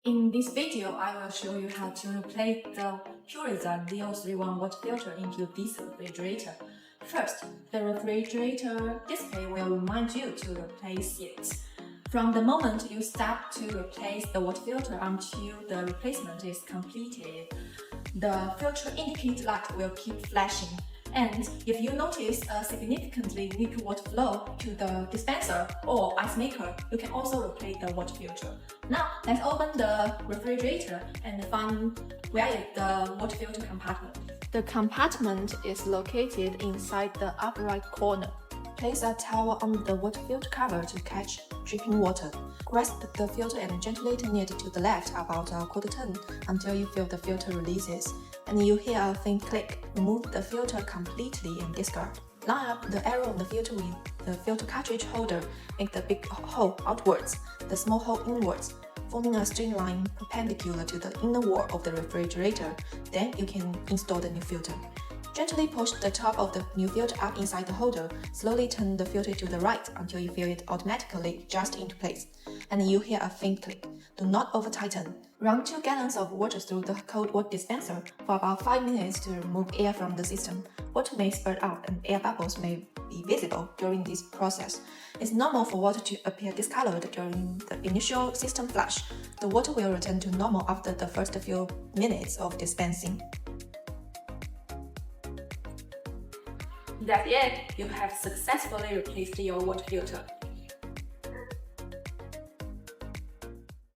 In this video, I will show you how to replace the Pureza Z031 water filter into this refrigerator. First, the refrigerator display will remind you to replace it. From the moment you start to replace the water filter until the replacement is completed, the filter indicator light will keep flashing. And if you notice a significantly weak water flow to the dispenser or ice maker, you can also replace the water filter. Now, let's open the refrigerator and find where is the water filter compartment. The compartment is located inside the upper right corner. Place a towel on the water filter cover to catch dripping water. Grasp the filter and gently turn it to the left about a quarter turn until you feel the filter releases, and you hear a faint click. Remove the filter completely and discard. Line up the arrow on the filter with the filter cartridge holder. Make the big hole outwards, the small hole inwards, forming a straight line perpendicular to the inner wall of the refrigerator. Then you can install the new filter. Gently push the top of the new filter up inside the holder. Slowly turn the filter to the right until you feel it automatically adjust into place, and you hear a faint click. Do not over-tighten. Run 2 gallons of water through the cold water dispenser for about 5 minutes to remove air from the system. Water may spurt out and air bubbles may be visible during this process. It's normal for water to appear discolored during the initial system flush. The water will return to normal after the first few minutes of dispensing. That's it! You have successfully replaced your water filter.